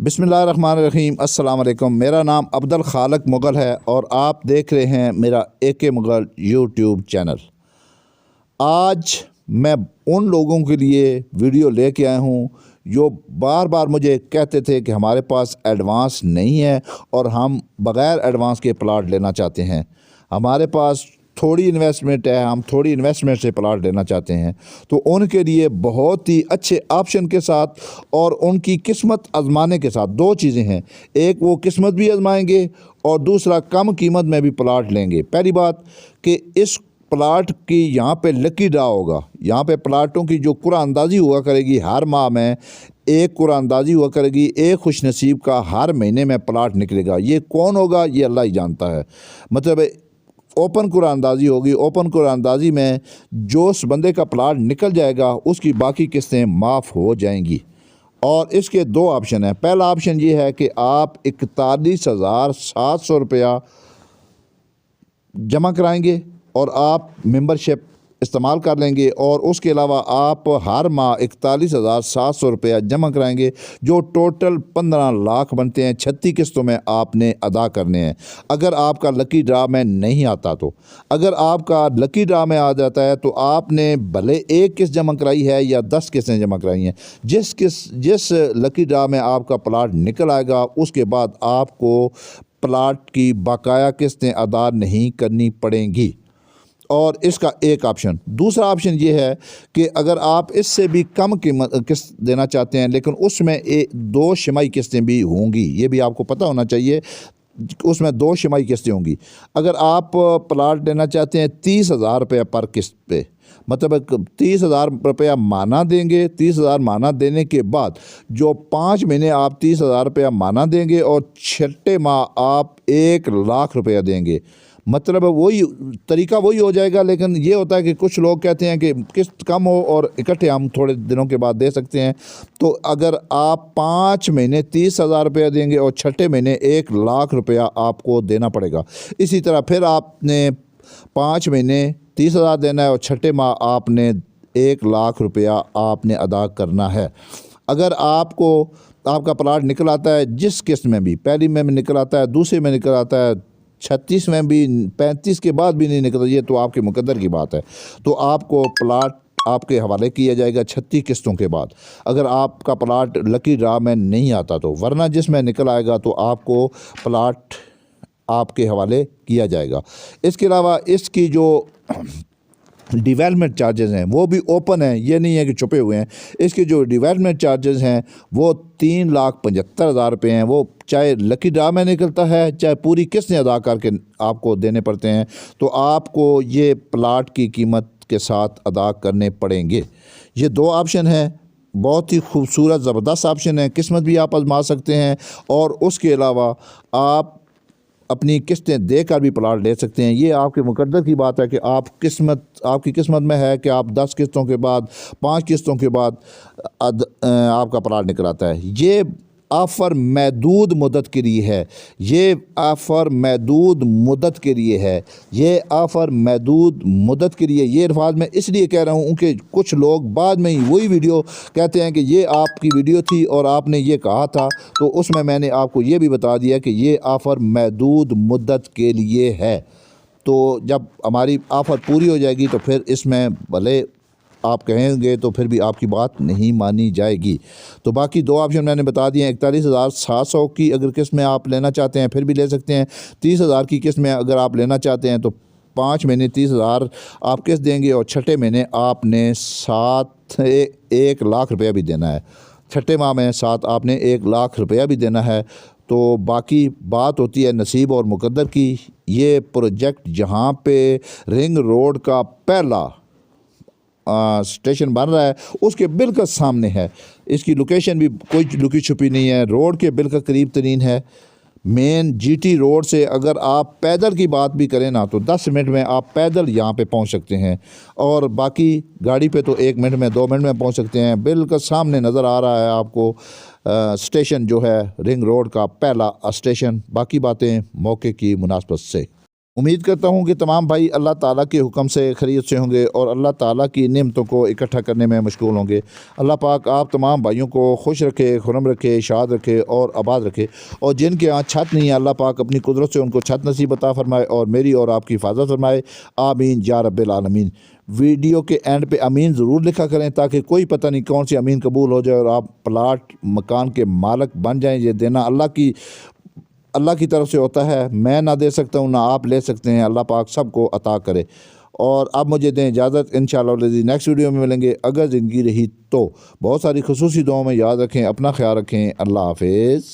बिस्मिल्लाहिर्रहमानिर्रहीम। अस्सलाम वालेकुम। मेरा नाम अब्दुल खालिक मुग़ल है और आप देख रहे हैं मेरा AK मुग़ल यूट्यूब चैनल। आज मैं उन लोगों के लिए वीडियो लेके आया हूँ जो बार बार मुझे कहते थे कि हमारे पास एडवांस नहीं है और हम बग़ैर एडवांस के प्लाट लेना चाहते हैं, हमारे पास थोड़ी इन्वेस्टमेंट है, हम थोड़ी इन्वेस्टमेंट से प्लाट लेना चाहते हैं। तो उनके लिए बहुत ही अच्छे ऑप्शन के साथ और उनकी किस्मत आजमाने के साथ दो चीज़ें हैं, एक वो किस्मत भी आजमाएंगे और दूसरा कम कीमत में भी प्लाट लेंगे। पहली बात कि इस प्लाट की यहाँ पे लकी ड्रा होगा, यहाँ पे प्लाटों की जो कुरानंदाज़ी हुआ करेगी हर माह में एक कुरानंदाज़ी हुआ करेगी, एक खुश नसीब का हर महीने में प्लाट निकलेगा। ये कौन होगा ये अल्लाह ही जानता है। मतलब ओपन कुरानंदाज़ी होगी, ओपन कुरानंदाज़ी में जो उस बंदे का प्लाट निकल जाएगा उसकी बाकी किस्तें माफ़ हो जाएंगी। और इसके दो ऑप्शन हैं। पहला ऑप्शन ये है कि आप 41,700 रुपया जमा कराएंगे और आप मेंबरशिप इस्तेमाल कर लेंगे और उसके अलावा आप हर माह 41,700 रुपया जमा कराएंगे, जो टोटल 15 लाख बनते हैं। 36 किस्तों में आपने अदा करने हैं। अगर आपका लकी ड्रा में नहीं आता तो, अगर आपका लकी ड्रा में आ जाता है तो आपने भले एक किस्त जमा कराई है या 10 किस्तें जमा कराई हैं, जिस लकी ड्रा में आपका प्लाट निकल आएगा उसके बाद आपको प्लाट की बकाया किस्तें अदा नहीं करनी पड़ेंगी। और इसका एक ऑप्शन, दूसरा ऑप्शन ये है कि अगर आप इससे भी कम कीमत किस्त देना चाहते हैं लेकिन उसमें 2 शमाही किस्तें भी होंगी, ये भी आपको पता होना चाहिए, उसमें 2 शमाही किस्तें होंगी। अगर आप प्लाट लेना चाहते हैं 30,000 रुपये पर किस्त पे, मतलब 30,000 रुपया माना देंगे, 30,000 माना देने के बाद जो 5 महीने आप 30,000 रुपया माना देंगे और छठे माह आप 1 लाख रुपया देंगे। मतलब वही तरीका वही हो जाएगा, लेकिन ये होता है कि कुछ लोग कहते हैं कि किस्त कम हो और इकट्ठे हम थोड़े दिनों के बाद दे सकते हैं। तो अगर आप 5 महीने 30,000 रुपया देंगे और छठे महीने 1 लाख रुपया आपको देना पड़ेगा। इसी तरह फिर आपने 5 महीने 30,000 देना है और छठे माह आपने 1 लाख रुपया आपने अदा करना है। अगर आपका प्लाट निकल आता है जिस किस्त में भी, पहली में निकल आता है, दूसरे में निकल आता है, 36 में भी, 35 के बाद भी नहीं निकलता, ये तो आपके मुकद्दर की बात है, तो आपको प्लाट आपके हवाले किया जाएगा 36 किस्तों के बाद। अगर आपका प्लाट लकी ड्रा में नहीं आता तो, वरना जिसमें निकल आएगा तो आपको प्लाट आपके हवाले किया जाएगा। इसके अलावा इसकी जो डेवलपमेंट चार्जेस हैं वो भी ओपन हैं, ये नहीं है कि छुपे हुए हैं। इसके जो डेवलपमेंट चार्जेस हैं वो 3,75,000 रुपये हैं। वो चाहे लकी ड्रा में निकलता है चाहे पूरी किस्तें अदा करके आपको देने पड़ते हैं, तो आपको ये प्लाट की कीमत के साथ अदा करने पड़ेंगे। ये 2 ऑप्शन हैं, बहुत ही खूबसूरत ज़बरदस्त ऑप्शन है। किस्मत भी आप आजमा सकते हैं और उसके अलावा आप अपनी किस्तें देकर भी प्लाट ले सकते हैं। ये आपके मुकद्दर की बात है कि आपकी किस्मत में है कि आप 10 किस्तों के बाद, 5 किस्तों के बाद आपका प्लाट निकल आता है। ये ऑफ़र महदूद मुद्दत के लिए है, ये ऑफ़र महदूद मुद्दत के लिए है, ये ऑफ़र महदूद मुद्दत के लिए। ये अल्फाज मैं इसलिए कह रहा हूँ कि कुछ लोग बाद में ही वही वीडियो कहते हैं कि ये आपकी वीडियो थी और आपने ये कहा था, तो उसमें मैंने आपको ये भी बता दिया कि ये ऑफ़र महदूद मुद्दत के लिए है। तो जब हमारी ऑफ़र पूरी हो जाएगी तो फिर इसमें भले आप कहेंगे तो फिर भी आपकी बात नहीं मानी जाएगी। तो बाकी 2 ऑप्शन मैंने बता दिए हैं। 41,700 की अगर किस्त में आप लेना चाहते हैं फिर भी ले सकते हैं। 30,000 की किस्त में अगर आप लेना चाहते हैं तो 5 महीने 30,000 आप किस्त देंगे और छठे महीने आपने 1 लाख रुपया भी देना है। छठे माह में 7 आपने 1 लाख रुपया भी देना है। तो बाकी बात होती है नसीब और मुकद्दर की। ये प्रोजेक्ट जहाँ पे रिंग रोड का पहला स्टेशन बन रहा है उसके बिल्कुल सामने है। इसकी लोकेशन भी कोई लुकी छुपी नहीं है, रोड के बिल्कुल करीब तरीन है। मेन GT रोड से अगर आप पैदल की बात भी करें ना तो 10 मिनट में आप पैदल यहाँ पे पहुँच सकते हैं और बाकी गाड़ी पे तो 1 मिनट में 2 मिनट में पहुँच सकते हैं। बिल्कुल सामने नज़र आ रहा है आपको स्टेशन जो है रिंग रोड का पहला स्टेशन। बाकी बातें मौके की मुनासबत से। उम्मीद करता हूँ कि तमाम भाई अल्लाह ताला के हुक्म से खैरियत से होंगे और अल्लाह ताला की नेमतों को इकट्ठा करने में मशगूल होंगे। अल्लाह पाक आप तमाम भाइयों को खुश रखे, खुरम रखे, शाद रखे और आबाद रखे। और जिनके यहाँ छत नहीं है, अल्लाह पाक अपनी कुदरत से उनको छत नसीब अता फरमाए और मेरी और आपकी हिफाजत फरमाए। आमीन या रब्बिल आलमीन। वीडियो के एंड पे अमीन ज़रूर लिखा करें ताकि कोई पता नहीं कौन सी अमीन कबूल हो जाए और आप प्लाट मकान के मालिक बन जाएं। ये देना अल्लाह की तरफ से होता है। मैं ना दे सकता हूँ, ना आप ले सकते हैं। अल्लाह पाक सबको अता करे। और अब मुझे दें इजाज़त। इंशाअल्लाह नेक्स्ट वीडियो में मिलेंगे अगर ज़िंदगी रही तो। बहुत सारी खुसूसी दुआओं में याद रखें, अपना ख्याल रखें। अल्लाह हाफिज़।